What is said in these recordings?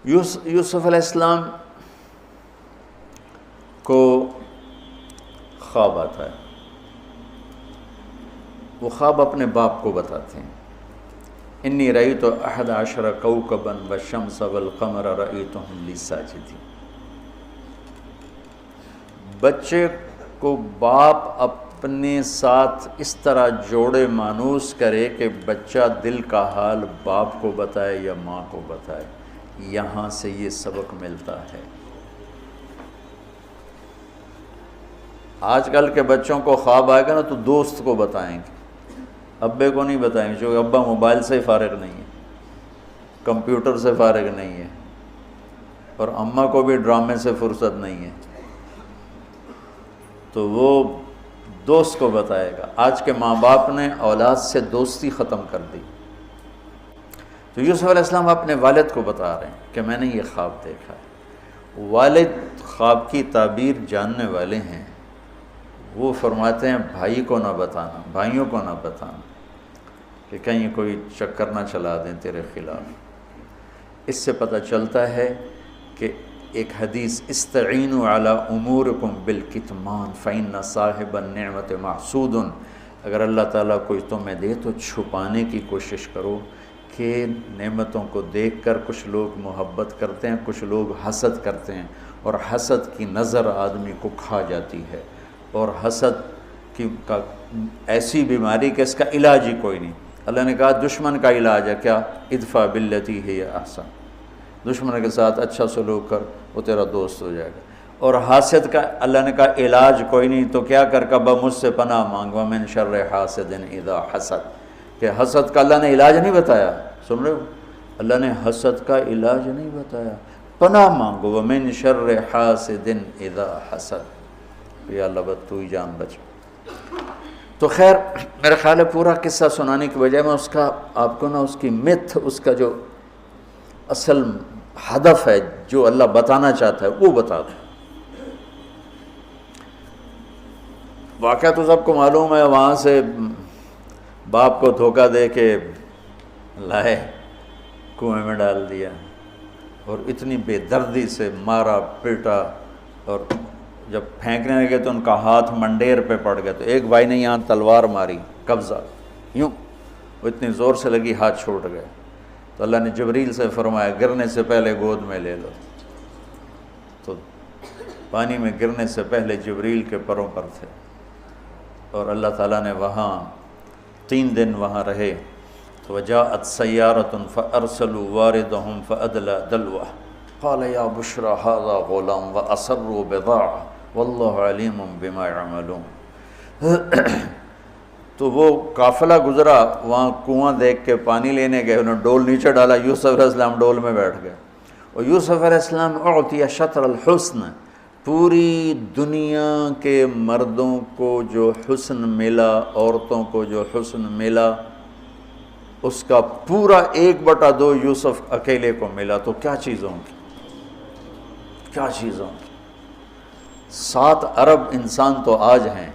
یوسف علیہ السلام کو خواب آتا ہے، وہ خواب اپنے باپ کو بتاتے ہیں، انی رأیت 11 کوکبا والشمس والقمر رأیتهم لی ساجدین۔ بچے کو باپ اپنے ساتھ اس طرح جوڑے مانوس کرے کہ بچہ دل کا حال باپ کو بتائے یا ماں کو بتائے، یہاں سے یہ سبق ملتا ہے۔ آج کل کے بچوں کو خواب آئے گا نا تو دوست کو بتائیں گے، ابے کو نہیں بتائیں گے، کیونکہ ابا موبائل سے فارغ نہیں ہے، کمپیوٹر سے فارغ نہیں ہے، اور اماں کو بھی ڈرامے سے فرصت نہیں ہے، تو وہ دوست کو بتائے گا۔ آج کے ماں باپ نے اولاد سے دوستی ختم کر دی۔ تو یوسف علیہ السلام اپنے والد کو بتا رہے ہیں کہ میں نے یہ خواب دیکھا ہے۔ والد خواب کی تعبیر جاننے والے ہیں، وہ فرماتے ہیں بھائی کو نہ بتانا، بھائیوں کو نہ بتانا، کہ کہیں کوئی چکر نہ چلا دیں تیرے خلاف۔ اس سے پتہ چلتا ہے کہ ایک حدیث استعینوا علی امورکم بالکتمان فإن صاحب النعمت محسود، اگر اللہ تعالیٰ کوئی تمہیں دے تو چھپانے کی کوشش کرو، کہ نعمتوں کو دیکھ کر کچھ لوگ محبت کرتے ہیں، کچھ لوگ حسد کرتے ہیں، اور حسد کی نظر آدمی کو کھا جاتی ہے، اور حسد کا ایسی بیماری کہ اس کا علاج ہی کوئی نہیں۔ اللہ نے کہا دشمن کا علاج ہے کیا؟ ادفع باللتی ہی احسن، دشمن کے ساتھ اچھا سلوک کر، وہ تیرا دوست ہو جائے گا۔ اور حاسد کا اللہ نے کہا علاج کوئی نہیں، تو کیا کر کبا مجھ سے پناہ مانگ، ومن شر حاسد اذا حسد، کہ حسد کا اللہ نے علاج نہیں بتایا، سن رہے ہو؟ اللہ نے حسد کا علاج نہیں بتایا، پناہ مانگو، ومن شر حاسد اذا حسد، یا اللہ بس تو ہی جان بچ۔ تو خیر میرا خیال ہے پورا قصہ سنانے کی بجائے میں اس کا آپ کو نا اس کی متھ، اس کا جو اصل ہدف ہے جو اللہ بتانا چاہتا ہے وہ بتا دوں۔ واقعہ تو سب کو معلوم ہے، وہاں سے باپ کو دھوکہ دے کے لائے، کنویں میں ڈال دیا، اور اتنی بے دردی سے مارا پیٹا، اور جب پھینکنے لگے تو ان کا ہاتھ منڈیر پہ پڑ گیا، تو ایک بھائی نے یہاں تلوار ماری، قبضہ یوں، وہ اتنی زور سے لگی ہاتھ چھوٹ گئے، تو اللہ نے جبریل سے فرمایا گرنے سے پہلے گود میں لے لو، تو پانی میں گرنے سے پہلے جبریل کے پروں پر تھے، اور اللہ تعالیٰ نے وہاں 3 دن وہاں رہے۔ تو وجاءت سیارۃ فارسلوا واردہم فادلی دلوہ قال یا بشری ھذا غلام واسروا بضاعہ واللہ علیم بما یعملون۔ تو وہ قافلہ گزرا، وہاں کنواں دیکھ کے پانی لینے گئے، انہوں نے ڈول نیچے ڈالا، یوسف علیہ السلام ڈول میں بیٹھ گئے، اور یوسف علیہ السلام اعطی شطر الحسن، پوری دنیا کے مردوں کو جو حسن ملا، عورتوں کو جو حسن ملا، اس کا پورا 1/2 یوسف اکیلے کو ملا، تو کیا چیزوں کی، کیا چیزوں کی۔ 7 ارب انسان تو آج ہیں،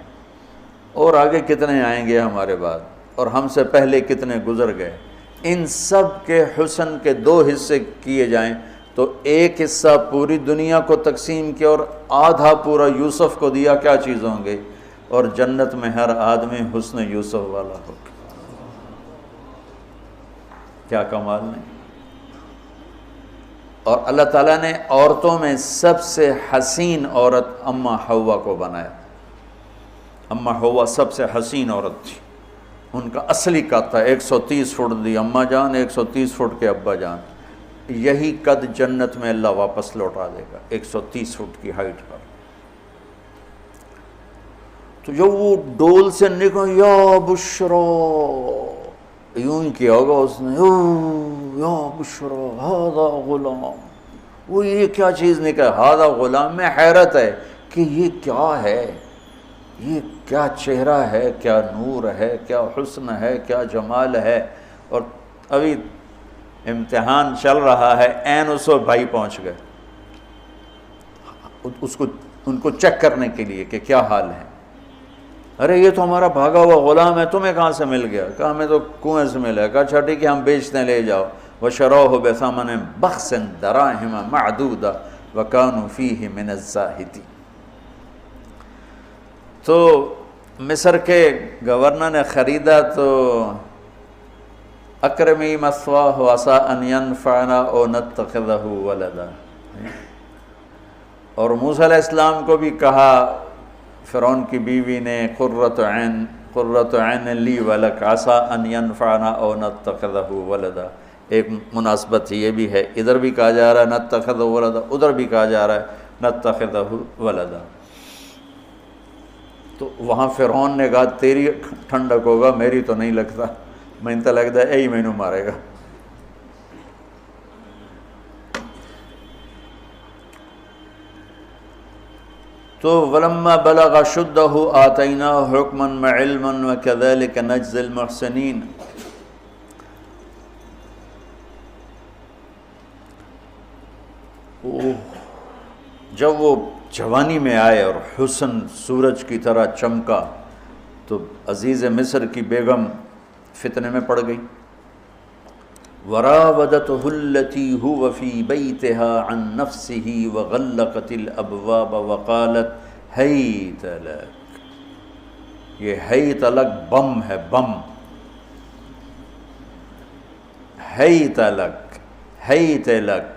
اور آگے کتنے آئیں گے ہمارے بعد، اور ہم سے پہلے کتنے گزر گئے۔ ان سب کے حسن کے 2 حصے کیے جائیں تو 1 حصہ پوری دنیا کو تقسیم کیا اور آدھا پورا یوسف کو دیا، کیا چیز ہوں گے؟ اور جنت میں ہر آدمی حسن یوسف والا ہوگا، کیا کمال نہیں۔ اور اللہ تعالیٰ نے عورتوں میں سب سے حسین عورت اماں حوا کو بنایا، اماں حوا سب سے حسین عورت تھی، ان کا اصلی قد تھا 130 فٹ دی اماں جان، 130 فٹ کے ابا جان، یہی قد جنت میں اللہ واپس لوٹا دے گا 130 فٹ کی ہائٹ پر۔ تو جب وہ ڈول سے نکل یا بشرا، یوں ہی کیا ہوگا اس نے، یا بشرا ھذا غلام، وہ یہ کیا چیز نکلا، ھذا غلام، میں حیرت ہے کہ یہ کیا ہے، یہ کیا چہرہ ہے، کیا نور ہے، کیا حسن ہے، کیا جمال ہے۔ اور ابھی امتحان چل رہا ہے، عین اس وقت بھائی پہنچ گئے ان کو چیک کرنے کے لیے کہ کیا حال ہے۔ ارے یہ تو ہمارا بھاگا ہوا غلام ہے، تمہیں کہاں سے مل گیا؟ کہا ہمیں تو کنویں سے ملا ہے۔ کہا اچھا ٹھیک ہے ہم بیچتے ہیں، لے جاؤ۔ وشروه بثمن بخس دراهم معدودہ وكانوا فيه من الزاہدین۔ تو مصر کے گورنر نے خریدا تو اکرمی مثواہ عسى ان ينفعنا او نتخذہ ولدا، اور موسیٰ علیہ السلام کو بھی کہا فرعون کی بیوی نے قرۃ عین لی ولک عسى ان ينفعنا او نتخذہ ولدا۔ ایک مناسبت یہ بھی ہے، ادھر بھی کہا جا رہا ہے نتخذہ ولدا، ادھر بھی کہا جا رہا ہے نتخذہ ولدا۔ تو وہاں فرعون نے کہا تیری ٹھنڈک ہوگا، میری تو نہیں لگتا، میں تو لگتا ہے یہی مینوں مارے گا۔ تو ولما بلغ شدہ آتیناہ حکما وعلما وکذلک نجزی المحسنین۔ جب وہ جوانی میں آئے اور حسن سورج کی طرح چمکا تو عزیز مصر کی بیگم فتنے میں پڑ گئی۔ وراودته التي هو في بيتها عن نفسه وغلقت الابواب وقالت هيت لك۔ یہ ہیت لک بم ہے، بم، ہیت لک، ہیت لک،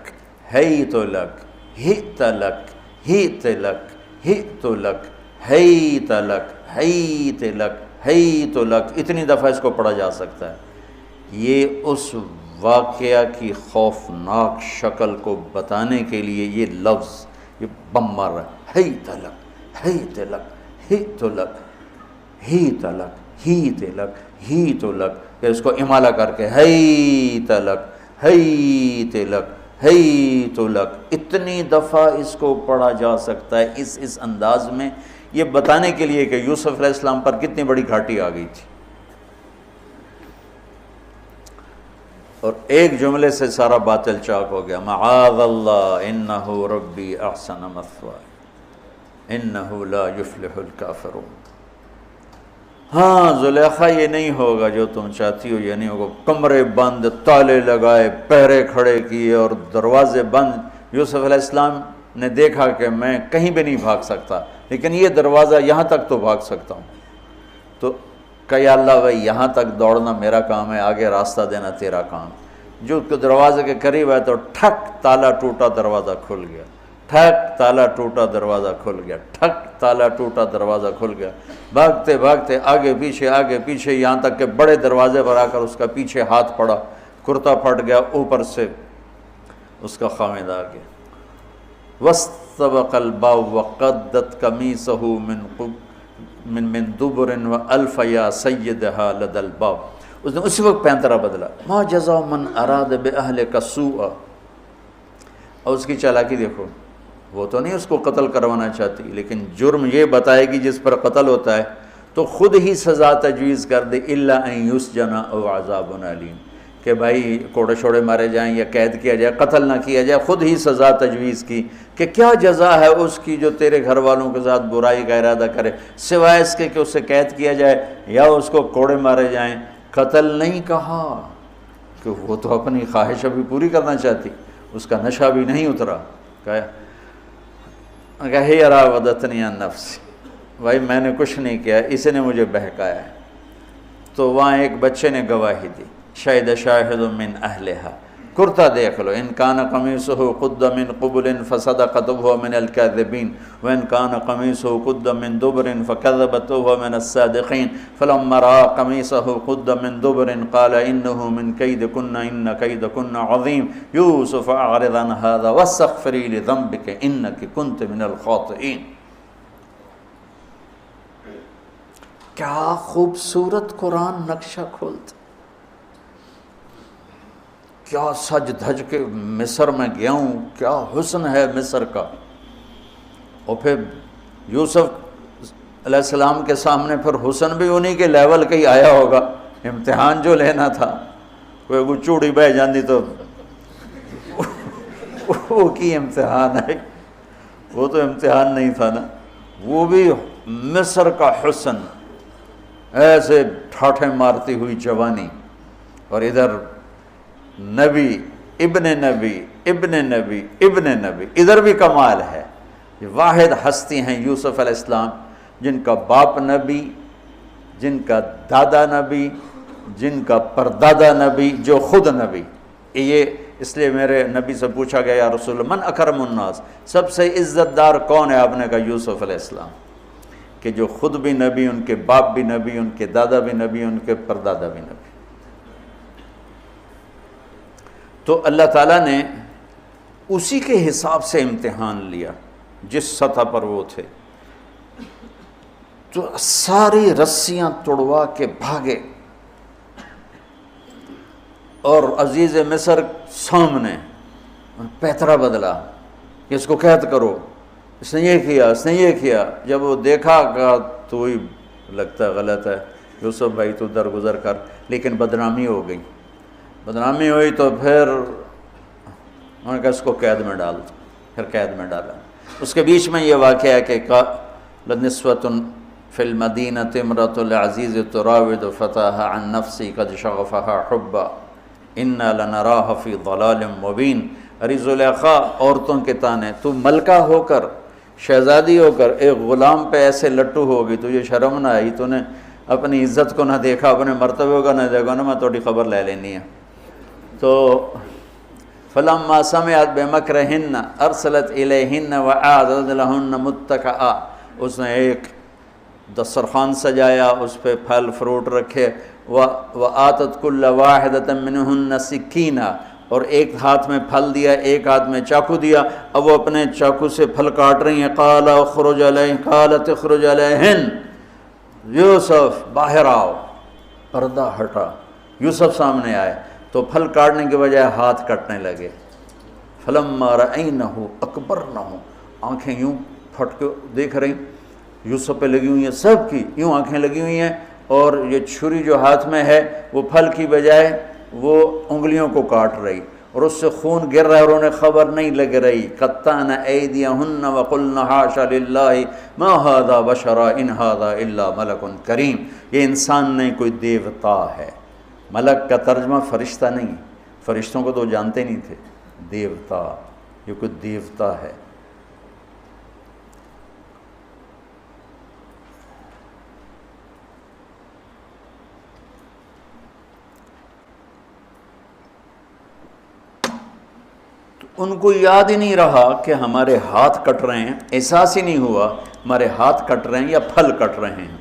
ہیت لک، ہیت لک، ہیت لک، ہیت لک، ہیت لک، ہیت لک، ہیت لک، اتنی دفعہ اس کو پڑھا جا سکتا ہے۔ یہ اس واقعہ کی خوفناک شکل کو بتانے کے لیے یہ لفظ، یہ بم مار رہا ہے، ہیت لک، ہیت لک، ہیت لک، ہیت لک، ہیت لک، ہیت لک، کہ اس کو امالہ کر کے ہیت لک، ہیت لک، ہیت لک، اتنی دفعہ اس کو پڑھا جا سکتا ہے اس انداز میں، یہ بتانے کے لیے کہ یوسف علیہ السلام پر کتنی بڑی گھاٹی آ گئی تھی۔ اور ایک جملے سے سارا باطل چاک ہو گیا، معاذ اللہ انہ ربی احسن مثواي انہ لا یفلح الکافرون۔ ہاں زلیخا یہ نہیں ہوگا جو تم چاہتی ہو، یہ نہیں ہوگا، کمرے بند، تالے لگائے، پہرے کھڑے کیے اور دروازے بند۔ یوسف علیہ السلام نے دیکھا کہ میں کہیں بھی نہیں بھاگ سکتا، لیکن یہ دروازہ یہاں تک تو بھاگ سکتا ہوں۔ تو کہ یا اللہ بھائی یہاں تک دوڑنا میرا کام ہے، آگے راستہ دینا تیرا کام۔ جو دروازے کے قریب ہے تو ٹھک تالا ٹوٹا دروازہ کھل گیا، ٹھک تالا ٹوٹا دروازہ کھل گیا، ٹھک تالا ٹوٹا دروازہ کھل گیا۔ بھاگتے بھاگتے آگے پیچھے یہاں تک کہ بڑے دروازے پر آ کر اس کا پیچھے ہاتھ پڑا، کرتا پھٹ گیا، اوپر سے اس کا خامد آ گیا۔ واستبق الباب وقدت قمیصہ من دبر والف یا سیدہا لدى الباب۔ اس نے اسی وقت پینترا بدلا، ما جزاء من اراد باہلک سوءا۔ اور اس کی چالاکی دیکھو، وہ تو نہیں اس کو قتل کروانا چاہتی، لیکن جرم یہ بتائے گی جس پر قتل ہوتا ہے تو خود ہی سزا تجویز کر دے، الا ان یسجن او عذاب علیم، کہ بھائی کوڑے شوڑے مارے جائیں یا قید کیا جائے، قتل نہ کیا جائے، خود ہی سزا تجویز کی کہ کیا جزا ہے اس کی جو تیرے گھر والوں کے ساتھ برائی کا ارادہ کرے، سوائے اس کے کہ اسے قید کیا جائے یا اس کو کوڑے مارے جائیں۔ قتل نہیں کہا کہ وہ تو اپنی خواہش ابھی پوری کرنا چاہتی، اس کا نشہ بھی نہیں اترا۔ کہا ہی راودتنی عن نفسی، بھائی میں نے کچھ نہیں کیا، اس نے مجھے بہکایا ہے۔ تو وہاں ایک بچے نے گواہی دی، شاہد شاہد من اہلہا، کرتا دیکھ لو، ان کان قمیصہ قد من قبل فصدقت وهو من الكاذبین وان کان قمیصہ قد من دبر فکذبت وهو من الصادقین فلما رأى قمیصہ قد من دبر قال انه من کیدکن ان کیدکن عظیم یوسف اعرض عن هذا واستغفری لذنبک انک کنت من الخاطئین۔ کیا خوبصورت قرآن نقشہ کھولتا، کیا سج دھج کے مصر میں گیا ہوں، کیا حسن ہے مصر کا۔ اور پھر یوسف علیہ السلام کے سامنے پھر حسن بھی انہی کے لیول کا ہی آیا ہوگا، امتحان جو لینا تھا، کوئی چوڑی بہ جاندی تو وہ کی امتحان ہے، وہ تو امتحان نہیں تھا نا، وہ بھی مصر کا حسن، ایسے ٹھاٹھے مارتی ہوئی جوانی، اور ادھر نبی ابن نبی ابن نبی ابن نبی، ادھر بھی کمال ہے۔ یہ واحد ہستی ہیں یوسف علیہ السلام، جن کا باپ نبی، جن کا دادا نبی، جن کا پردادا نبی، جو خود نبی۔ یہ اس لیے میرے نبی سے پوچھا گیا، یا رسول اللہ من اکرم الناس، سب سے عزت دار کون ہے؟ آپ نے کہا یوسف علیہ السلام، کہ جو خود بھی نبی، ان کے باپ بھی نبی، ان کے دادا بھی نبی، ان کے پردادا بھی نبی۔ تو اللہ تعالیٰ نے اسی کے حساب سے امتحان لیا جس سطح پر وہ تھے، تو ساری رسیاں توڑوا کے بھاگے، اور عزیز مصر سامنے پیترا بدلا کہ اس کو قید کرو، اس نے یہ کیا، اس نے یہ کیا۔ جب وہ دیکھا کہ تو ہی لگتا ہے غلط ہے، یوسف بھائی تو درگزر کر، لیکن بدنامی ہو گئی۔ بدنامی ہوئی تو پھر انہوں نے کہا اس کو قید میں ڈال دو، پھر قید میں ڈالا۔ اس کے بیچ میں یہ واقعہ ہے کہ لنسوۃ فی المدینۃ امرأۃ العزیز تراود فتاها عن نفسی قد شغفها حبا انا لنراها فی ضلال مبین۔ ارے زلیخا، عورتوں کے تانے، تو ملکہ ہو کر، شہزادی ہو کر ایک غلام پہ ایسے لٹو ہوگی، تجھے شرم نہ آئی؟ تو نے اپنی عزت کو نہ دیکھا، اپنے مرتبے کو نہ دیکھا نا، میں تھوڑی خبر لے لینی ہے۔ تو فلما سمعت بمکرہن ارسلت الیہن وأعدت لہن متکئا، اس نے ایک دسترخوان سجایا، اس پہ پھل فروٹ رکھے، وآتت کل واحدۃ منہن سکینہ، اور ایک ہاتھ میں پھل دیا، ایک ہاتھ میں چاقو دیا۔ اب وہ اپنے چاقو سے پھل کاٹ رہی ہیں۔ قال اخرج علیہن، قالت اخرج علیہن، یوسف باہر آؤ۔ پردہ ہٹا، یوسف سامنے آئے تو پھل کاٹنے کے بجائے ہاتھ کٹنے لگے۔ فلما رأینہ اکبرنہ، آنکھیں یوں پھٹ کے دیکھ رہی، یوسف پہ لگی ہوئی ہیں، سب کی یوں آنکھیں لگی ہوئی ہیں، اور یہ چھری جو ہاتھ میں ہے وہ پھل کی بجائے وہ انگلیوں کو کاٹ رہی، اور اس سے خون گر رہا ہے، اور انہیں خبر نہیں لگ رہی۔ قطعن ایدیہن وقلن حاش للہ ما ھذا بشرا ان ھذا الا ملک کریم، یہ انسان نہیں، کوئی دیوتا ہے۔ ملک کا ترجمہ فرشتہ نہیں، فرشتوں کو تو جانتے نہیں تھے، دیوتا، یہ کوئی دیوتا ہے۔ ان کو یاد ہی نہیں رہا کہ ہمارے ہاتھ کٹ رہے ہیں، احساس ہی نہیں ہوا ہمارے ہاتھ کٹ رہے ہیں یا پھل کٹ رہے ہیں۔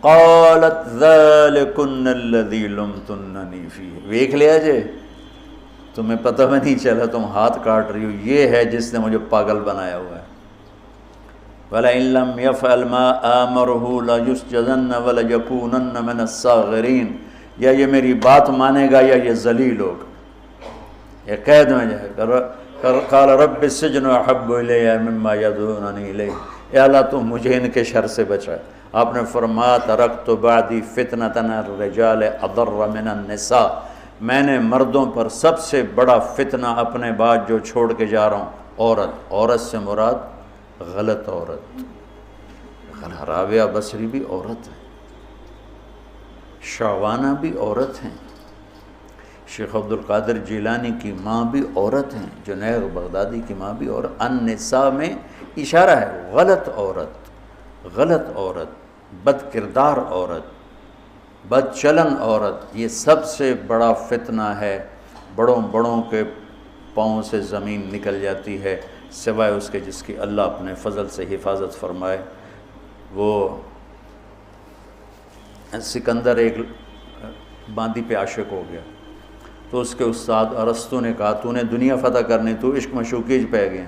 قالت ذالکن الذی لمتننی فیہ، دیکھ لیا جے، تمہیں پتہ بھی نہیں چلا تم ہاتھ کاٹ رہی ہو، یہ ہے جس نے مجھے پاگل بنایا ہوا ہے۔ وَلَئِن لَّمْ يَفْعَلْ مَا آمَرُهُ لَيُسْجَنَنَّ وَلَيَكُونَنَّ مِنَ الصَّاغِرِينَ، یا یہ میری بات مانے گا یا یہ ذلیل ہوگا، یہ قید میں جائے گا۔ قال رب السجن احب الی مما یدعوننی الیہ، اے اللہ تو مجھے ان کے شر سے بچا۔ آپ نے فرمایا ترکت بعدی فتنۃ الرجال اضر من النساء، میں نے مردوں پر سب سے بڑا فتنہ اپنے بعد جو چھوڑ کے جا رہا ہوں عورت۔ عورت سے مراد غلط عورت، رابعہ بصری بھی عورت ہے، شعوانہ بھی عورت ہیں، شیخ عبد القادر جیلانی کی ماں بھی عورت ہیں، جنید بغدادی کی ماں بھی عورت۔ النساء میں اشارہ ہے غلط عورت، غلط عورت، بد کردار عورت، بد چلن عورت، یہ سب سے بڑا فتنہ ہے۔ بڑوں بڑوں کے پاؤں سے زمین نکل جاتی ہے، سوائے اس کے جس کی اللہ اپنے فضل سے حفاظت فرمائے۔ وہ سکندر ایک باندی پہ عاشق ہو گیا، تو اس کے استاد ارسطو نے کہا تو نے دنیا فتح کرنی، تو عشق مشوقی پہ گئے۔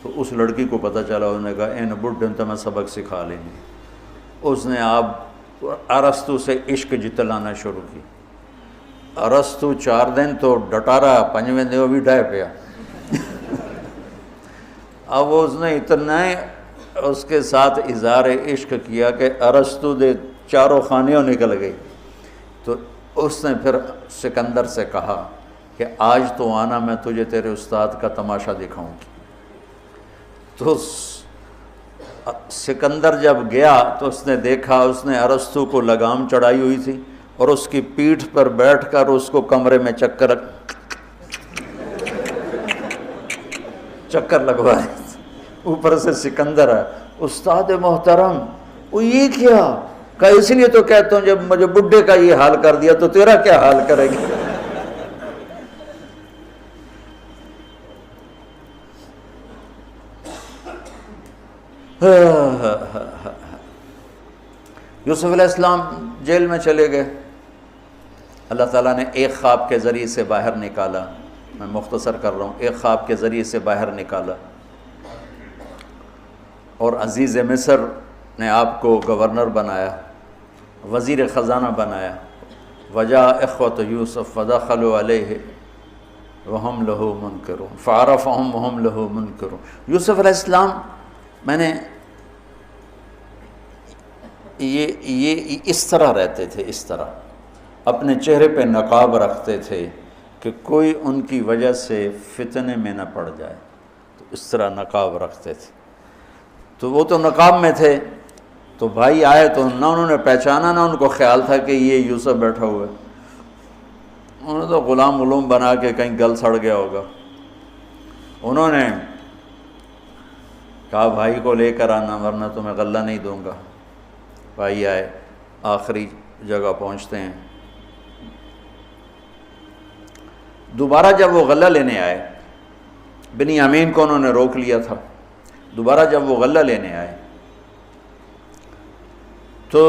تو اس لڑکی کو پتہ چلا، انہوں نے کہا این بڈھن تو میں سبق سکھا لیں گے۔ اس نے آپ ارسطو سے عشق جتلانا شروع کی۔ ارسطو 4 دن تو ڈٹا رہا، 5ویں دن وہ بھی ڈھائے پیا۔ اب اس نے اتنا اس کے ساتھ اظہار عشق کیا کہ ارسطو دے چاروں خانیوں نکل گئی۔ تو اس نے پھر سکندر سے کہا کہ آج تو آنا، میں تجھے تیرے استاد کا تماشا دکھاؤں گی۔ تو سکندر جب گیا تو اس نے دیکھا، اس نے ارسطو کو لگام چڑھائی ہوئی تھی، اور اس کی پیٹھ پر بیٹھ کر اس کو کمرے میں چکر لگوائے. اوپر سے سکندر ہے. استاد محترم وہ یہ کیا؟ کہ اس لیے تو کہتا ہوں جب مجھے بڈھے کا یہ حال کر دیا تو تیرا کیا حال کرے گی؟ یوسف علیہ السلام جیل میں چلے گئے. اللہ تعالیٰ نے ایک خواب کے ذریعے سے باہر نکالا. میں مختصر کر رہا ہوں. ایک خواب کے ذریعے سے باہر نکالا اور عزیز مصر نے آپ کو گورنر بنایا، وزیر خزانہ بنایا. وجاء اخوۃ یوسف فدخلوا علیہ وہم لہ منکرون فعرفہم وہم لہ منکرون. یوسف علیہ السلام میں نے یہ اس طرح رہتے تھے، اس طرح اپنے چہرے پہ نقاب رکھتے تھے کہ کوئی ان کی وجہ سے فتنے میں نہ پڑ جائے. تو اس طرح نقاب رکھتے تھے. تو وہ تو نقاب میں تھے، تو بھائی آئے تو نہ انہوں نے پہچانا، نہ ان کو خیال تھا کہ یہ یوسف بیٹھا ہوا ہے. انہوں نے تو غلام علوم بنا کے کہیں گل سڑ گیا ہوگا. انہوں نے کہا بھائی کو لے کر آنا ورنہ تمہیں غلہ نہیں دوں گا. بھائی آئے، آخری جگہ پہنچتے ہیں. دوبارہ جب وہ غلہ لینے آئے، بنیامین کو انہوں نے روک لیا تھا. دوبارہ جب وہ غلہ لینے آئے تو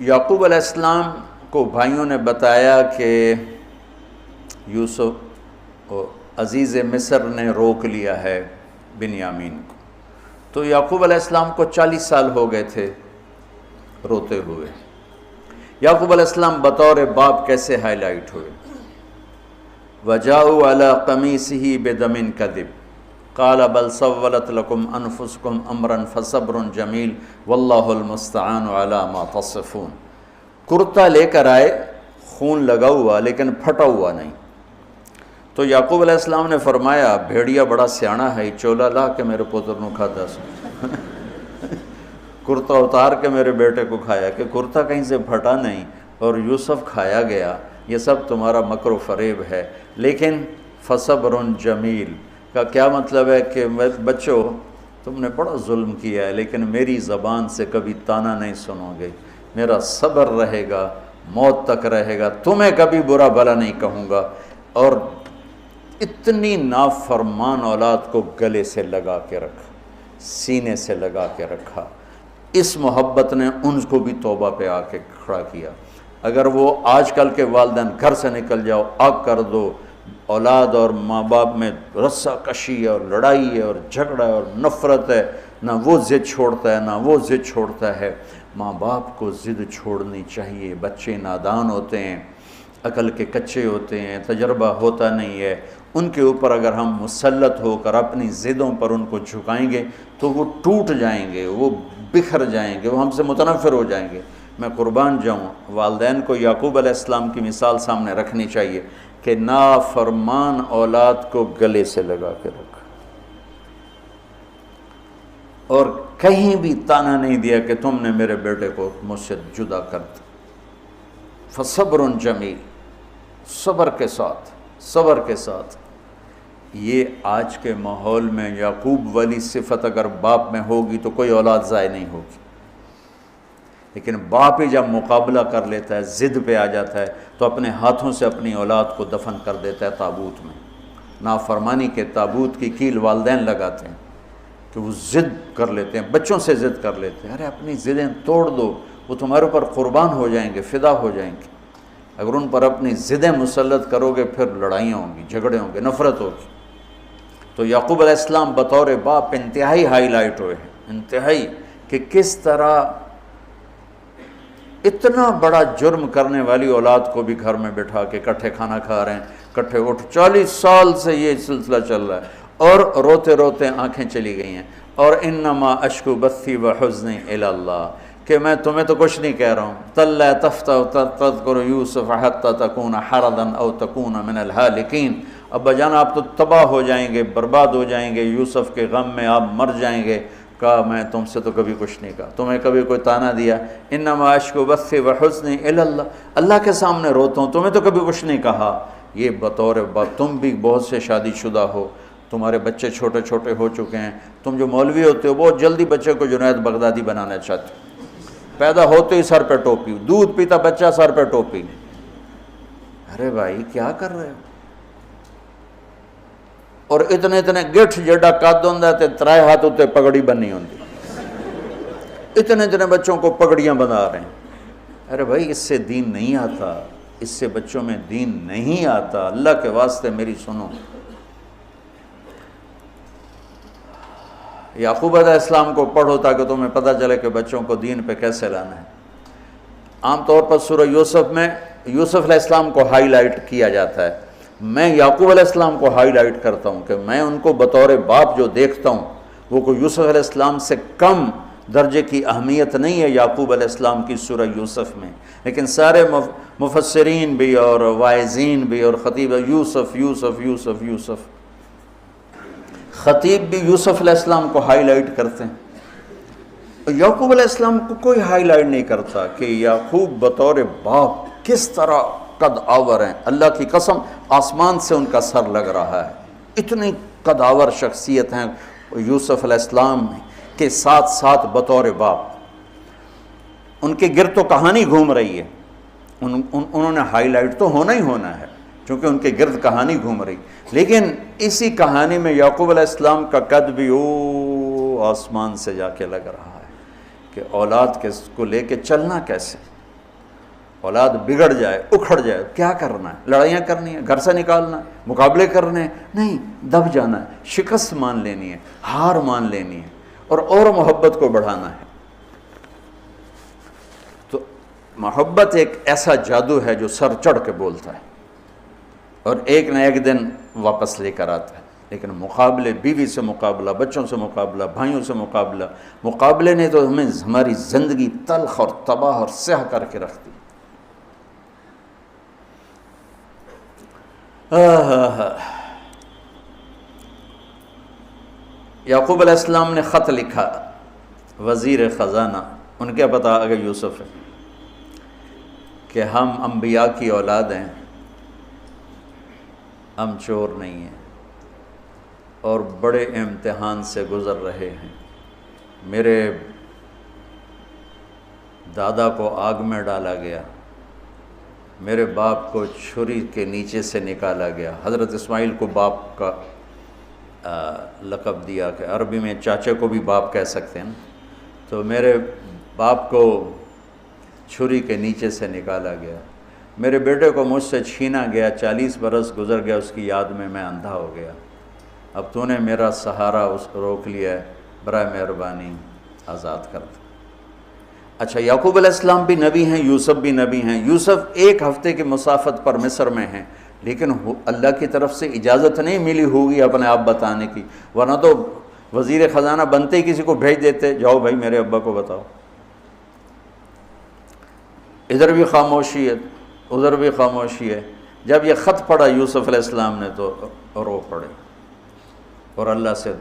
یعقوب علیہ السلام کو بھائیوں نے بتایا کہ یوسف عزیز مصر نے روک لیا ہے بنیامین کو. تو یعقوب علیہ السلام کو 40 سال ہو گئے تھے روتے ہوئے. یعقوب علیہ السلام بطور باپ کیسے ہائی لائٹ ہوئے؟ وَجَاءُوا عَلَىٰ قَمِيصِهِ بِدَمٍ كَذِبٍ قَالَ بَلْ سَوَّلَتْ لَكُمْ أَنفُسُكُمْ أَمْرًا فَصَبْرٌ جَمِيلٌ وَاللَّهُ الْمُسْتَعَانُ عَلَىٰ مَا تَصِفُونَ. کرتا لے کر آئے، خون لگا ہوا لیکن پھٹا ہوا نہیں. تو یعقوب علیہ السلام نے فرمایا بھیڑیا بڑا سیانا ہے، چولا لا کے میرے پتر نو کھاتا سو. کرتا اتار کے میرے بیٹے کو کھایا کہ کرتا کہیں سے پھٹا نہیں اور یوسف کھایا گیا. یہ سب تمہارا مکر و فریب ہے. لیکن فصبر جمیل کا کیا مطلب ہے کہ بچوں تم نے بڑا ظلم کیا ہے لیکن میری زبان سے کبھی تانا نہیں سنو گے. میرا صبر رہے گا، موت تک رہے گا، تمہیں کبھی برا بھلا نہیں کہوں گا. اور اتنی نافرمان اولاد کو گلے سے لگا کے رکھا، سینے سے لگا کے رکھا. اس محبت نے ان کو بھی توبہ پہ آ کے کھڑا کیا. اگر وہ آج کل کے والدین گھر سے نکل جاؤ، آگ کر دو، اولاد اور ماں باپ میں رسہ کشی ہے اور لڑائی ہے اور جھگڑا ہے اور نفرت ہے، نہ وہ ضد چھوڑتا ہے نہ وہ ضد چھوڑتا ہے. ماں باپ کو ضد چھوڑنی چاہیے. بچے نادان ہوتے ہیں، عقل کے کچے ہوتے ہیں، تجربہ ہوتا نہیں ہے. ان کے اوپر اگر ہم مسلط ہو کر اپنی ضدوں پر ان کو جھکائیں گے تو وہ ٹوٹ جائیں گے، وہ بکھر جائیں گے، وہ ہم سے متنفر ہو جائیں گے. میں قربان جاؤں، والدین کو یعقوب علیہ السلام کی مثال سامنے رکھنی چاہیے کہ نافرمان اولاد کو گلے سے لگا کے رکھا اور کہیں بھی تانا نہیں دیا کہ تم نے میرے بیٹے کو مجھ سے جدا کر دیا. فصبر جمیل، صبر کے ساتھ، صبر کے ساتھ. یہ آج کے ماحول میں یعقوب والی صفت اگر باپ میں ہوگی تو کوئی اولاد ضائع نہیں ہوگی. لیکن باپ ہی جب مقابلہ کر لیتا ہے، ضد پہ آ جاتا ہے تو اپنے ہاتھوں سے اپنی اولاد کو دفن کر دیتا ہے تابوت میں. نافرمانی کے تابوت کی کیل والدین لگاتے ہیں کہ وہ ضد کر لیتے ہیں، بچوں سے ضد کر لیتے ہیں. ارے اپنی ضدیں توڑ دو، وہ تمہارے اوپر قربان ہو جائیں گے، فدا ہو جائیں گے. اگر ان پر اپنی ضدیں مسلط کرو گے پھر لڑائیاں ہوں گی، جھگڑے ہوں گے، نفرت ہوگی. تو یعقوب علیہ السلام بطور باپ انتہائی ہائی لائٹ ہوئے ہیں، انتہائی، کہ کس طرح اتنا بڑا جرم کرنے والی اولاد کو بھی گھر میں بٹھا کے کٹھے کھانا کھا رہے ہیں، کٹھے اٹھ. 40 سال سے یہ سلسلہ چل رہا ہے اور روتے روتے آنکھیں چلی گئی ہیں. اور انما اشکو بثی وحزنی الی اللہ، کہ میں تمہیں تو کچھ نہیں کہہ رہا ہوں. تَلَّا تَفْتَحُ تَذْكُرُ يُوسُفَ حَتَّى تَكُونَ حَرَضًا أَوْ تَكُونَ مِنَ الْهَالِكِينَ. ابا جان آپ تو تباہ ہو جائیں گے، برباد ہو جائیں گے، یوسف کے غم میں آپ مر جائیں گے. کہا میں تم سے تو کبھی کچھ نہیں کہا، تمہیں کبھی کوئی تانا دیا؟ انما اشکو بثی وحزنی الی اللہ، اللہ کے سامنے روتا ہوں، تمہیں تو کبھی کچھ نہیں کہا۔ یہ بطور باپ، تم بھی بہت سے شادی شدہ ہو، تمہارے بچے چھوٹے چھوٹے ہو چکے ہیں، تم جو مولوی ہوتے ہو بہت جلدی بچے کو جنید بغدادی بنانا چاہتے ہو، پیدا ہوتے ہی سر پہ ٹوپی، دودھ پیتا بچہ سر پہ ٹوپی۔ ارے بھائی کیا کر رہے ہو؟ اور اتنے گٹھ جڑا قد ہوندا تے 3 ہاتھ اتے پگڑی بننی ہوندی، اتنے بچوں کو پگڑیاں بنا رہے ہیں۔ ارے بھائی اس سے دین نہیں آتا، اس سے بچوں میں دین نہیں آتا، اللہ کے واسطے میری سنو۔ یعقوب علیہ السلام کو پڑھو تاکہ تمہیں پتہ چلے کہ بچوں کو دین پہ کیسے لانا ہے۔ عام طور پر سورہ یوسف میں یوسف علیہ السلام کو ہائی لائٹ کیا جاتا ہے، میں یعقوب علیہ السلام کو ہائی لائٹ کرتا ہوں کہ میں ان کو بطور باپ جو دیکھتا ہوں وہ کوئی یوسف علیہ السلام سے کم درجے کی اہمیت نہیں ہے یعقوب علیہ السلام کی سورہ یوسف میں، لیکن سارے مفسرین بھی اور واعظین بھی اور خطیب یوسف یوسف یوسف یوسف، خطیب بھی یوسف علیہ السلام کو ہائی لائٹ کرتے ہیں۔ یعقوب علیہ السلام کو کوئی ہائی لائٹ نہیں کرتا کہ یعقوب بطور باپ کس طرح قد آور ہیں، اللہ کی قسم آسمان سے ان کا سر لگ رہا ہے، اتنی قد آور شخصیت ہیں یوسف علیہ السلام کے ساتھ ساتھ بطور باپ۔ ان کے گرد تو کہانی گھوم رہی ہے، انہوں نے ہائی لائٹ تو ہونا ہی ہونا ہے چونکہ ان کے گرد کہانی گھوم رہی، لیکن اسی کہانی میں یعقوب علیہ السلام کا قد بھی آسمان سے جا کے لگ رہا ہے کہ اولاد کو لے کے چلنا کیسے، اولاد بگڑ جائے اکھڑ جائے کیا کرنا ہے، لڑائیاں کرنی ہے، گھر سے نکالنا ہے، مقابلے کرنے ہیں، نہیں، دب جانا ہے، شکست مان لینی ہے، ہار مان لینی ہے اور محبت کو بڑھانا ہے۔ تو محبت ایک ایسا جادو ہے جو سر چڑھ کے بولتا ہے اور ایک نہ ایک دن واپس لے کر آتا ہے، لیکن مقابلے، بیوی سے مقابلہ، بچوں سے مقابلہ، بھائیوں سے مقابلہ، مقابلے نے تو ہمیں ہماری زندگی تلخ اور تباہ اور سیاہ کر کے رکھ دی۔ یعقوب علیہ السلام نے خط لکھا وزیر خزانہ، ان کے پتہ اگر یوسف ہے، کہ ہم انبیاء کی اولاد ہیں، ہم چور نہیں ہیں اور بڑے امتحان سے گزر رہے ہیں۔ میرے دادا کو آگ میں ڈالا گیا، میرے باپ کو چھری کے نیچے سے نکالا گیا، حضرت اسماعیل کو باپ کا لقب دیا کہ عربی میں چاچے کو بھی باپ کہہ سکتے ہیں، تو میرے باپ کو چھری کے نیچے سے نکالا گیا، میرے بیٹے کو مجھ سے چھینا گیا، 40 برس گزر گیا، اس کی یاد میں میں اندھا ہو گیا، اب تو نے میرا سہارا روک لیا ہے، برائے مہربانی آزاد کر دو۔ اچھا یعقوب علیہ السلام بھی نبی ہیں، یوسف بھی نبی ہیں، یوسف 1 ہفتے کی مسافت پر مصر میں ہیں، لیکن اللہ کی طرف سے اجازت نہیں ملی ہوگی اپنے آپ بتانے کی، ورنہ تو وزیر خزانہ بنتے ہی کسی کو بھیج دیتے، جاؤ بھائی میرے ابا کو بتاؤ۔ ادھر بھی خاموشی ہے، ادھر بھی خاموشی ہے۔ جب یہ خط پڑھا یوسف علیہ السلام نے تو رو پڑے اور اللہ سے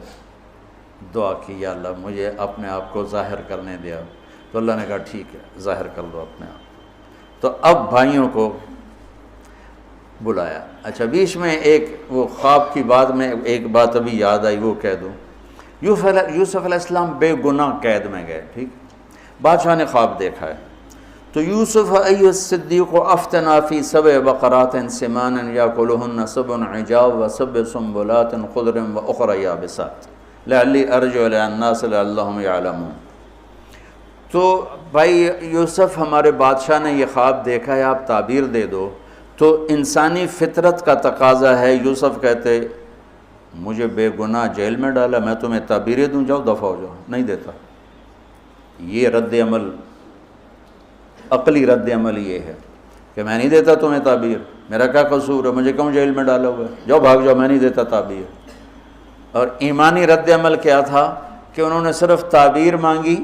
دعا کی، یا اللہ مجھے اپنے آپ کو ظاہر کرنے دیا، تو اللہ نے کہا ٹھیک ہے ظاہر کر دو اپنے آپ۔ تو اب بھائیوں کو بلایا۔ اچھا بیچ میں ایک وہ خواب کی بات میں ایک بات ابھی یاد آئی، وہ کہہ دوں۔ یوسف علیہ السلام بے گناہ قید میں گئے، ٹھیک، بادشاہ نے خواب دیکھا ہے، تو یوسف ایھا الصدیق افتنا فی 7 بقرات سمان یاکلہن 7 عجاف و7 سنبلات خضر واخری یابسات لعلی ارجع الی الناس لعلہم یعلمون۔ تو بھائی یوسف ہمارے بادشاہ نے یہ خواب دیکھا ہے، آپ تعبیر دے دو۔ تو انسانی فطرت کا تقاضا ہے، یوسف کہتے مجھے بے گناہ جیل میں ڈالا، میں تمہیں تعبیریں دوں، جاؤ دفع ہو جاؤ، نہیں دیتا۔ یہ رد عمل، عقلی رد عمل یہ ہے کہ میں نہیں دیتا تمہیں تعبیر، میرا کیا قصور ہے، مجھے کیوں جیل میں ڈالا ہوا ہے، جاؤ بھاگ جاؤ، میں نہیں دیتا تعبیر۔ اور ایمانی رد عمل کیا تھا کہ انہوں نے صرف تعبیر مانگی،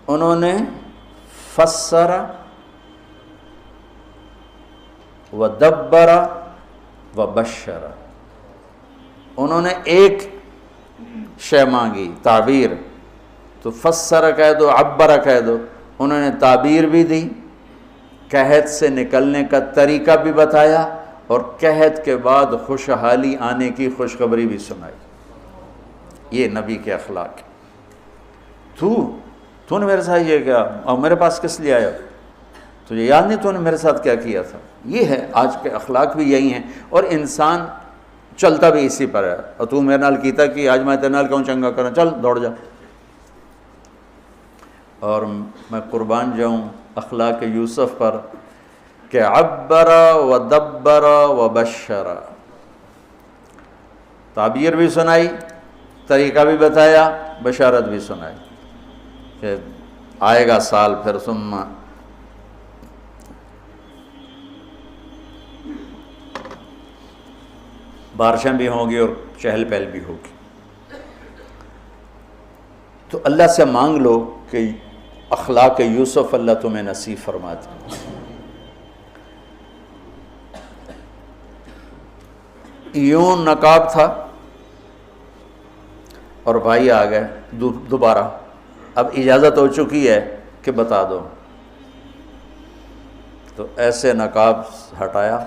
انہوں نے فسر ودبر وبشر، انہوں نے ایک شے مانگی تعبیر، تو فسر کہہ دو، عبر کہہ دو، انہوں نے تعبیر بھی دی، قحط سے نکلنے کا طریقہ بھی بتایا، اور قحط کے بعد خوشحالی آنے کی خوشخبری بھی سنائی۔ یہ نبی کے اخلاق ہے۔ تو نے میرے ساتھ یہ کیا، اور میرے پاس کس لیے آیا؟ تجھے یاد نہیں تو نے میرے ساتھ کیا کیا تھا؟ یہ ہے آج کے اخلاق بھی یہی ہیں، اور انسان چلتا بھی اسی پر ہے۔ اور تو میرے نال کیتا کہ آج میں تیرے نال کیوں چنگا کروں، چل دوڑ جا۔ اور میں قربان جاؤں اخلاق یوسف پر کہ عبر و دبر و بشر، تعبیر بھی سنائی، طریقہ بھی بتایا، بشارت بھی سنائی کہ آئے گا سال پھر، ثم بارشیں بھی ہوں گی اور چہل پہل بھی ہوگی۔ تو اللہ سے مانگ لو کہ اخلاق یوسف اللہ تمہیں نصیب فرما دے۔ یوں نقاب تھا اور بھائی آ گئے دوبارہ، اب اجازت ہو چکی ہے کہ بتا دو، تو ایسے نقاب ہٹایا،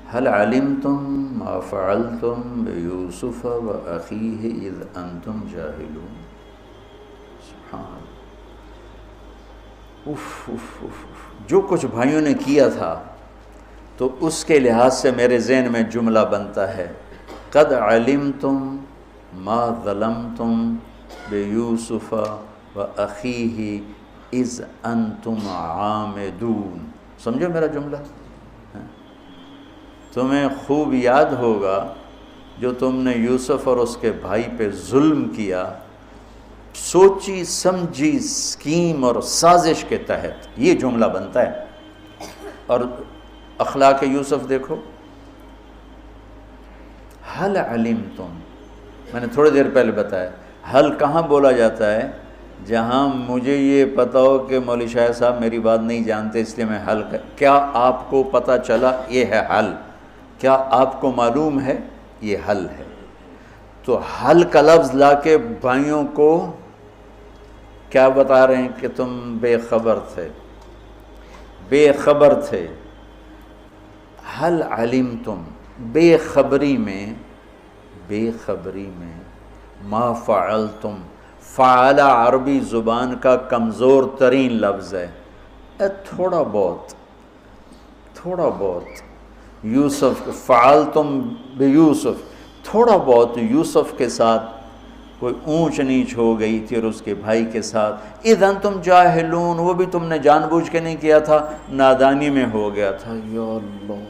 هل علمتم ما فعلتم بيوسف وأخيه إذ أنتم جاهلون۔ سبحان اللہ، جو کچھ بھائیوں نے کیا تھا تو اس کے لحاظ سے میرے ذہن میں جملہ بنتا ہے، قد علمتم ما ظلمتم بیوسف وأخیہ اذ انتم عامدون۔ سمجھو میرا جملہ؟ تمہیں خوب یاد ہوگا جو تم نے یوسف اور اس کے بھائی پہ ظلم کیا، سوچی سمجھی اسکیم اور سازش کے تحت، یہ جملہ بنتا ہے۔ اور اخلاق یوسف دیکھو، حل علمتم، میں نے تھوڑی دیر پہلے بتایا، حل کہاں بولا جاتا ہے؟ جہاں مجھے یہ پتہ ہو کہ مولوی شاہ صاحب میری بات نہیں جانتے اس لیے میں حل کیا آپ کو پتہ چلا، یہ ہے حل۔ کیا آپ کو معلوم ہے؟ یہ حل ہے۔ تو حل کا لفظ لا کے بھائیوں کو کیا بتا رہے ہیں کہ تم بے خبر تھے، بے خبر تھے۔ حل علمتم، بے خبری میں ما فعلتم، فعل عربی زبان کا کمزور ترین لفظ ہے، تھوڑا بہت یوسف، فعلتم بیوسف، تھوڑا بہت یوسف کے ساتھ کوئی اونچ نیچ ہو گئی تھی اور اس کے بھائی کے ساتھ، اذ انتم جاہلون، وہ بھی تم نے جان بوجھ کے نہیں کیا تھا، نادانی میں ہو گیا تھا۔ یا اللہ،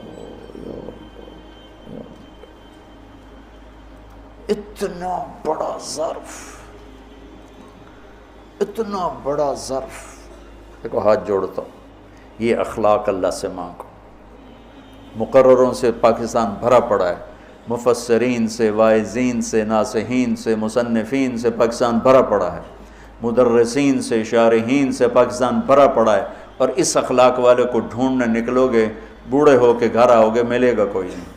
اتنا بڑا ظرف، دیکھو ہاتھ جوڑتا ہوں، یہ اخلاق اللہ سے مانگو۔ مقرروں سے پاکستان بھرا پڑا ہے، مفسرین سے، واعظین سے، ناصحین سے، مصنفین سے پاکستان بھرا پڑا ہے، مدرسین سے، شارحین سے پاکستان بھرا پڑا ہے، اور اس اخلاق والے کو ڈھونڈنے نکلو گے، بوڑھے ہو کے گھر آؤ گے، ملے گا کوئی نہیں۔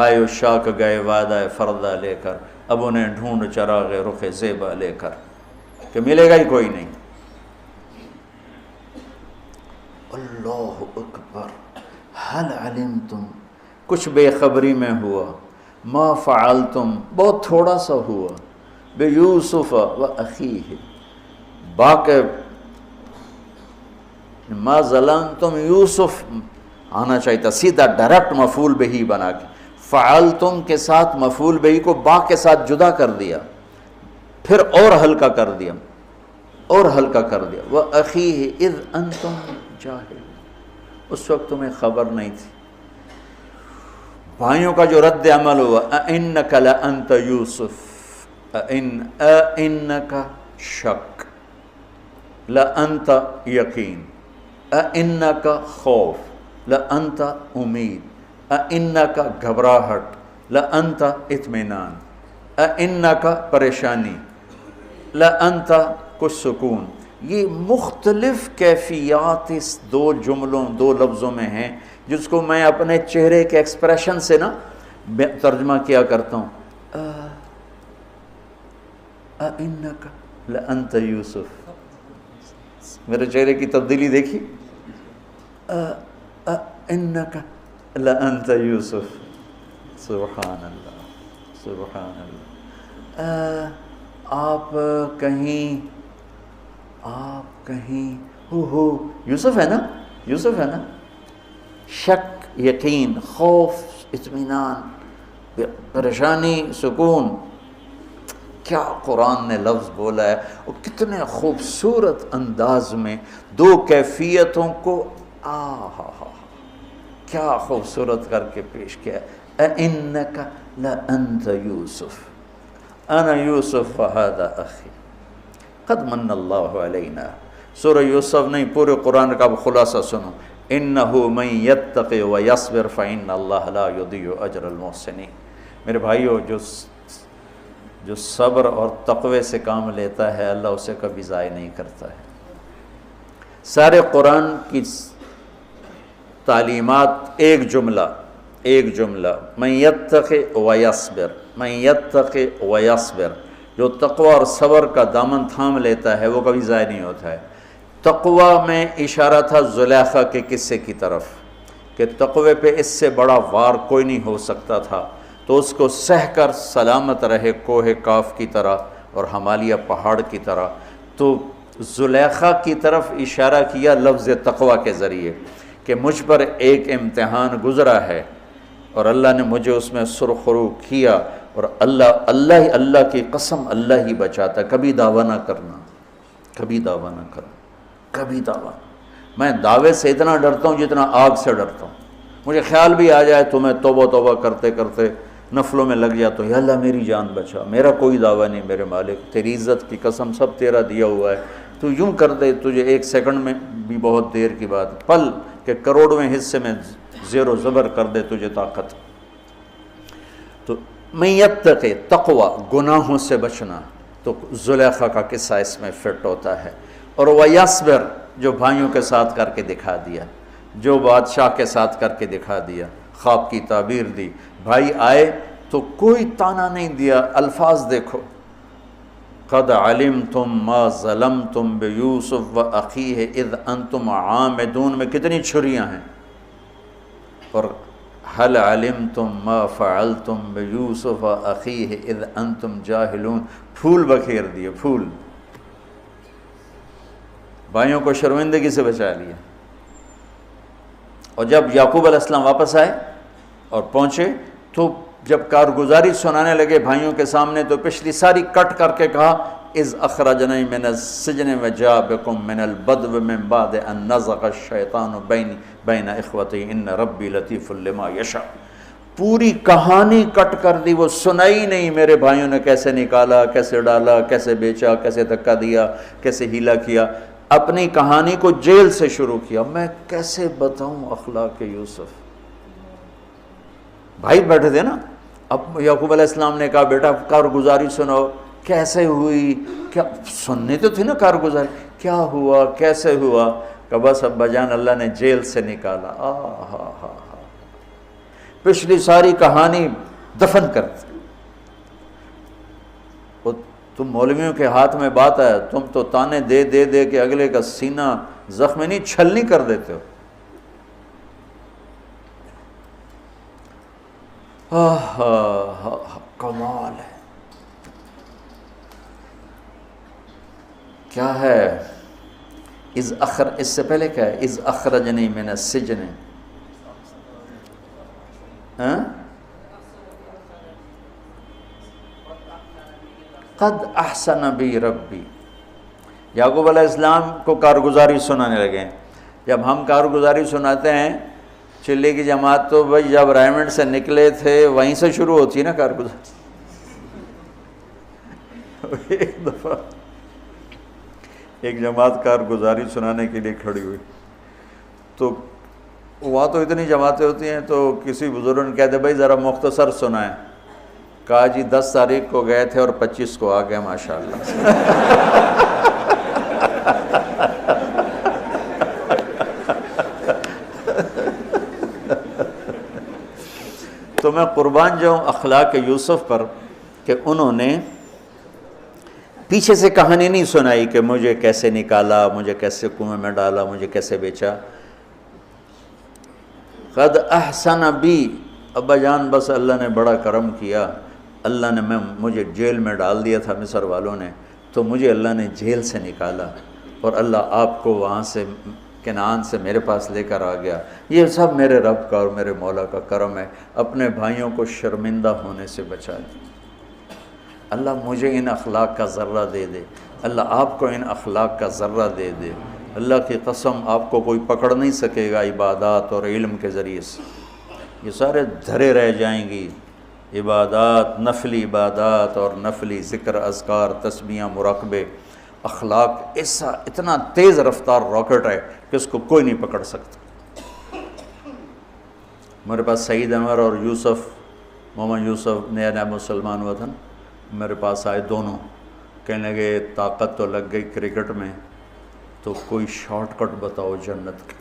آئے اشاک گئے وعدہ فردہ لے کر، اب انہیں ڈھونڈ چراغ رخ زیبا لے کر، کہ ملے گا ہی کوئی نہیں۔ اللہ اکبر، حل علمتم، کچھ بے خبری میں ہوا، ما فعلتم، بہت تھوڑا سا ہوا، بیوسف و اخیہ، باقی ما ظلمتم یوسف آنا چاہیے تھا، سیدھا ڈائریکٹ مفعول بہی بنا کے، فعلتم کے ساتھ مفعول بہی کو با کے ساتھ جدا کر دیا، پھر اور ہلکا کر دیا، وَأَخِيهِ اِذْ أَنْتُمْ جَاهِلُونَ، اس وقت تمہیں خبر نہیں تھی۔ بھائیوں کا جو رد عمل ہوا، أَإِنَّكَ لَأَنْتَ يُوسُف، أَإِنَّكَ شک، لَأَنْتَ یقین، أَإِنَّكَ خوف، لَأَنْتَ امید، أَإِنَّكَ گھبراہٹ، لَأَنْتَ اطمینان، أَإِنَّكَ پریشانی، لَأَنْتَ کچھ سکون۔ یہ مختلف کیفیات اس دو جملوں، دو لفظوں میں ہیں، جس کو میں اپنے چہرے کے ایکسپریشن سے نا ترجمہ کیا کرتا ہوں۔ اِنَّكَ لَأَنْتَ یوسف. میرے چہرے کی تبدیلی دیکھی. اِنَّكَ لَأَنْتَ یوسف. سبحان اللہ سبحان اللہ. آپ کہیں ہو یوسف ہے نا، یوسف ہے نا. شک، یقین، خوف، اطمینان، پریشانی، سکون. کیا قرآن نے لفظ بولا ہے، اور کتنے خوبصورت انداز میں دو کیفیتوں کو کیا خوبصورت کر کے پیش کیا. اِنَّكَ لَأَنْتَ یوسف اَنَا یوسف وَهَذَا أَخِي قَدْ مَنَّ اللَّهُ عَلَيْنَا. سورہ یوسف نہیں، پورے قرآن کا خلاصہ سنو. اِنَّهُ مَن يَتَّقِ وَيَصْبِرْ فَإِنَّ اللَّهَ لَا يُضِيعُ أَجْرَ الْمُحْسِنِينَ. میرے بھائیو، جو صبر اور تقوی سے کام لیتا ہے اللہ اسے کبھی ضائع نہیں کرتا ہے. سارے قرآن کی تعلیمات ایک جملہ من یتق ویصبر، من یتق ویصبر. جو تقوی اور صبر کا دامن تھام لیتا ہے وہ کبھی ضائع نہیں ہوتا ہے. تقوی میں اشارہ تھا زلیخا کے قصے کی طرف کہ تقوی پہ اس سے بڑا وار کوئی نہیں ہو سکتا تھا، تو اس کو سہ کر سلامت رہے کوہ کاف کی طرح اور ہمالیہ پہاڑ کی طرح. تو زلیخا کی طرف اشارہ کیا لفظ تقوی کے ذریعے کہ مجھ پر ایک امتحان گزرا ہے اور اللہ نے مجھے اس میں سرخرو کیا، اور اللہ کی قسم اللہ ہی بچاتا. کبھی دعویٰ نہ کرنا، کبھی دعویٰ نہ کرنا، کبھی دعویٰ. میں دعوے سے اتنا ڈرتا ہوں جتنا آگ سے ڈرتا ہوں. مجھے خیال بھی آ جائے تو میں توبہ کرتے کرتے نفلوں میں لگ جاتا ہوں، یا اللہ میری جان بچا، میرا کوئی دعویٰ نہیں میرے مالک، تیری عزت کی قسم سب تیرا دیا ہوا ہے، تو یوں کر دے. تجھے ایک سیکنڈ میں بھی بہت دیر کی بات، پل کہ کروڑویں حصے میں زیر و زبر کر دے تجھے طاقت. تو من یتق، تقوی، گناہوں سے بچنا. تو زلیخا کا قصہ اس میں فٹ ہوتا ہے. اور ویصبر، جو بھائیوں کے ساتھ کر کے دکھا دیا، جو بادشاہ کے ساتھ کر کے دکھا دیا، خواب کی تعبیر دی. بھائی آئے تو کوئی تانا نہیں دیا. الفاظ دیکھو، قد علمتم ما ظلمتم بیوسف واخیہ اذ انتم عامدون میں کتنی چھریاں ہیں. اور هل علمتم ما فعلتم بیوسف واخیہ اذ انتم جاہلون. پھول بکھیر دیے، پھول. بھائیوں کو شرمندگی سے بچا لیا. اور جب یعقوب علیہ السلام واپس آئے اور پہنچے تو جب کارگزاری سنانے لگے بھائیوں کے سامنے تو پچھلی ساری کٹ کر کے کہا اذ اخرجنی من السجن وجاء بکم من البدو من بعد ان نزغ الشیطان بین اخوتی ان ربی لطیف لما یشاء. پوری کہانی کٹ کر دی، وہ سنائی نہیں میرے بھائیوں نے کیسے نکالا، کیسے ڈالا، کیسے بیچا، کیسے دھکا دیا، کیسے ہیلا کیا. اپنی کہانی کو جیل سے شروع کیا. میں کیسے بتاؤں اخلاق یوسف. بھائی بیٹھے تھے نا. اب یعقوب علیہ السلام نے کہا بیٹا کارگزاری سناؤ، کیسے ہوئی، کیا سننے تو تھی نا کارگزاری، کیا ہوا، کیسے ہوا. کہ بس ابا جان اللہ نے جیل سے نکالا. پچھلی ساری کہانی دفن کر دی. تم مولویوں کے ہاتھ میں بات آیا، تم تو تانے دے دے دے کے اگلے کا سینہ زخمی نہیں چھلنی کر دیتے ہو. کمال ہے. کیا ہے اس سے پہلے کیا ہے اذ اخرجنی من السجن. قد احسن بی ربی. یعقوب علیہ السلام کو کارگزاری سنانے لگے. جب ہم کارگزاری سناتے ہیں چلے کی جماعت تو بھائی جب رائمنڈ سے نکلے تھے وہیں سے شروع ہوتی ہے نا کارگزاری. ایک دفعہ ایک جماعت کارگزاری سنانے کے لیے کھڑی ہوئی تو وہاں تو اتنی جماعتیں ہوتی ہیں تو کسی بزرگ نے کہتے بھائی ذرا مختصر سنائیں. کہا جی 10 تاریخ کو گئے تھے اور 25 کو آ گئے ماشاءاللہ. تو میں قربان جاؤں اخلاق یوسف پر کہ انہوں نے پیچھے سے کہانی نہیں سنائی کہ مجھے کیسے نکالا، مجھے کیسے کنویں میں ڈالا، مجھے کیسے بیچا۔ قد احسن بی، ابا جان بس اللہ نے بڑا کرم کیا، اللہ نے مجھے جیل میں ڈال دیا تھا مصر والوں نے، تو مجھے اللہ نے جیل سے نکالا اور اللہ آپ کو وہاں سے کنعان سے میرے پاس لے کر آ گیا۔ یہ سب میرے رب کا اور میرے مولا کا کرم ہے، اپنے بھائیوں کو شرمندہ ہونے سے بچا دے۔ اللہ مجھے ان اخلاق کا ذرہ دے دے، اللہ آپ کو ان اخلاق کا ذرہ دے دے۔ اللہ کی قسم آپ کو کوئی پکڑ نہیں سکے گا عبادات اور علم کے ذریعے سے، یہ سارے دھرے رہ جائیں گی۔ عبادات، نفلی عبادات اور نفلی ذکر، اذکار، تسبیحاں، مراقبے، اخلاق ایسا اتنا تیز رفتار راکٹ ہے کہ اس کو کوئی نہیں پکڑ سکتا۔ میرے پاس سعید انور اور یوسف، محمد یوسف نیا نیا مسلمان ہوا تھا، میرے پاس آئے دونوں، کہنے لگے طاقت تو لگ گئی کرکٹ میں، تو کوئی شارٹ کٹ بتاؤ جنت کی۔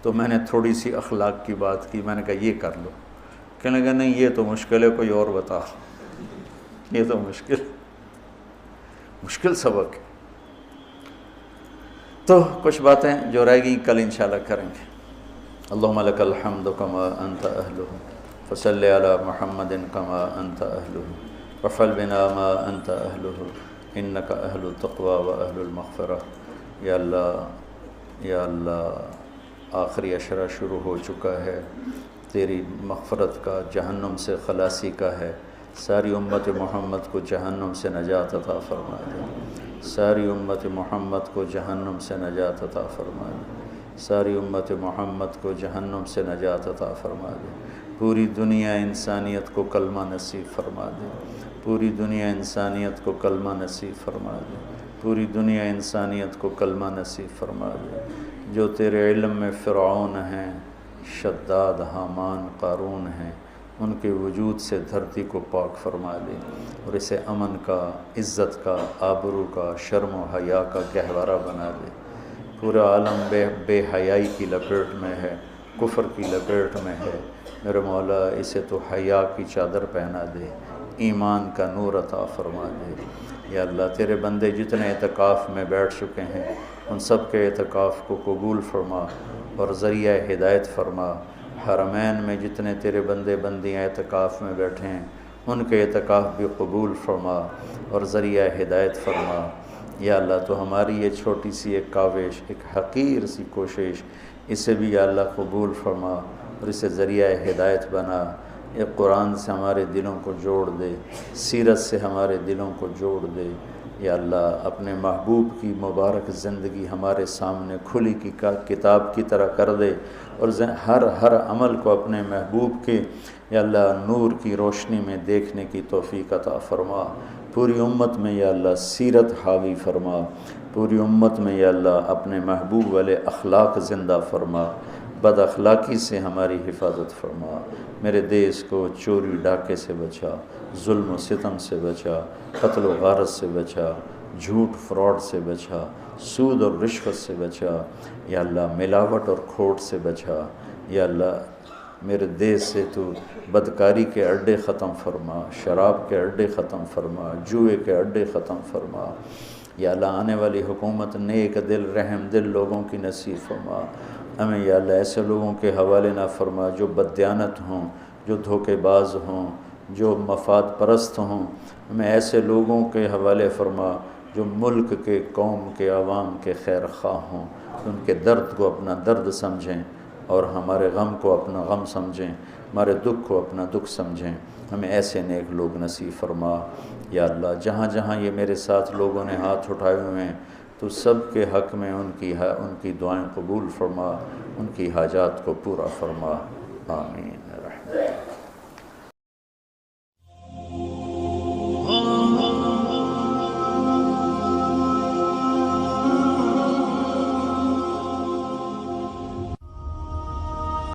تو میں نے تھوڑی سی اخلاق کی بات کی، میں نے کہا یہ کر لو، کہنے لگا نہیں یہ تو مشکل ہے، کوئی اور بتا، یہ تو مشکل سبق ہے۔ تو کچھ باتیں جو رہ گئیں کل انشاءاللہ کریں گے۔ اللہم لک الحمد کما انت اہلہ، فصلی علی محمد کما انت اہلہ، وفعل بنا ما انت اہلہ، انک اہل التقوی و اہل المغفرہ۔ یا اللہ آخری عشرہ شروع ہو چکا ہے، تیری مغفرت کا، جہنم سے خلاصی کا ہے۔ ساری امت محمد کو جہنم سے نجات عطا فرما دے، ساری امت محمد کو جہنم سے نجات عطا فرما دے، ساری امت محمد کو جہنم سے نجات عطا فرما دے۔ پوری دنیا انسانیت کو کلمہ نصیب فرما دے، پوری دنیا انسانیت کو کلمہ نصیب فرما دے، پوری دنیا انسانیت کو کلمہ نصیب فرما دے۔ جو تیرے علم میں فرعون ہیں، شداد، حامان، قارون ہیں، ان کے وجود سے دھرتی کو پاک فرما دے اور اسے امن کا، عزت کا، آبرو کا، شرم و حیا کا گہوارہ بنا دے۔ پورا عالم بے حیائی کی لپیٹ میں ہے، کفر کی لپیٹ میں ہے، میرے مولا اسے تو حیا کی چادر پہنا دے، ایمان کا نور عطا فرما دے۔ یا اللہ تیرے بندے جتنے اعتکاف میں بیٹھ چکے ہیں ان سب کے اعتکاف کو قبول فرما اور ذریعہ ہدایت فرما۔ حرمین میں جتنے تیرے بندے بندیاں اعتکاف میں بیٹھے ہیں ان کے اعتکاف بھی قبول فرما اور ذریعہ ہدایت فرما۔ یا اللہ تو ہماری یہ چھوٹی سی ایک کاوش، ایک حقیر سی کوشش، اسے بھی یا اللہ قبول فرما اور اسے ذریعہ ہدایت بنا۔ یہ قرآن سے ہمارے دلوں کو جوڑ دے، سیرت سے ہمارے دلوں کو جوڑ دے۔ یا اللہ اپنے محبوب کی مبارک زندگی ہمارے سامنے کھلی کی کتاب کی طرح کر دے اور ہر عمل کو اپنے محبوب کے یا اللہ نور کی روشنی میں دیکھنے کی توفیق عطا فرما۔ پوری امت میں یا اللہ سیرت حاوی فرما، پوری امت میں یا اللہ اپنے محبوب والے اخلاق زندہ فرما، بد اخلاقی سے ہماری حفاظت فرما۔ میرے دیس کو چوری ڈاکے سے بچا، ظلم و ستم سے بچا، قتل و غارت سے بچا، جھوٹ فراڈ سے بچا، سود اور رشوت سے بچا، یا اللہ ملاوٹ اور کھوٹ سے بچا۔ یا اللہ میرے دیس سے تو بدکاری کے اڈے ختم فرما، شراب کے اڈے ختم فرما، جوئے کے اڈے ختم فرما۔ یا اللہ آنے والی حکومت نیک دل، رحم دل لوگوں کی نصیب فرما۔ ہمیں یا اللہ ایسے لوگوں کے حوالے نہ فرما جو بددیانت ہوں، جو دھوکے باز ہوں، جو مفاد پرست ہوں۔ ہمیں ایسے لوگوں کے حوالے فرما جو ملک کے، قوم کے، عوام کے خیر خواہ ہوں، ان کے درد کو اپنا درد سمجھیں اور ہمارے غم کو اپنا غم سمجھیں، ہمارے دکھ کو اپنا دکھ سمجھیں۔ ہمیں ایسے نیک لوگ نصیب فرما۔ یا اللہ جہاں جہاں یہ میرے ساتھ لوگوں نے ہاتھ اٹھائے ہوئے ہیں تو سب کے حق میں ان کی دعائیں قبول فرما، ان کی حاجات کو پورا فرما۔ آمین رحمت۔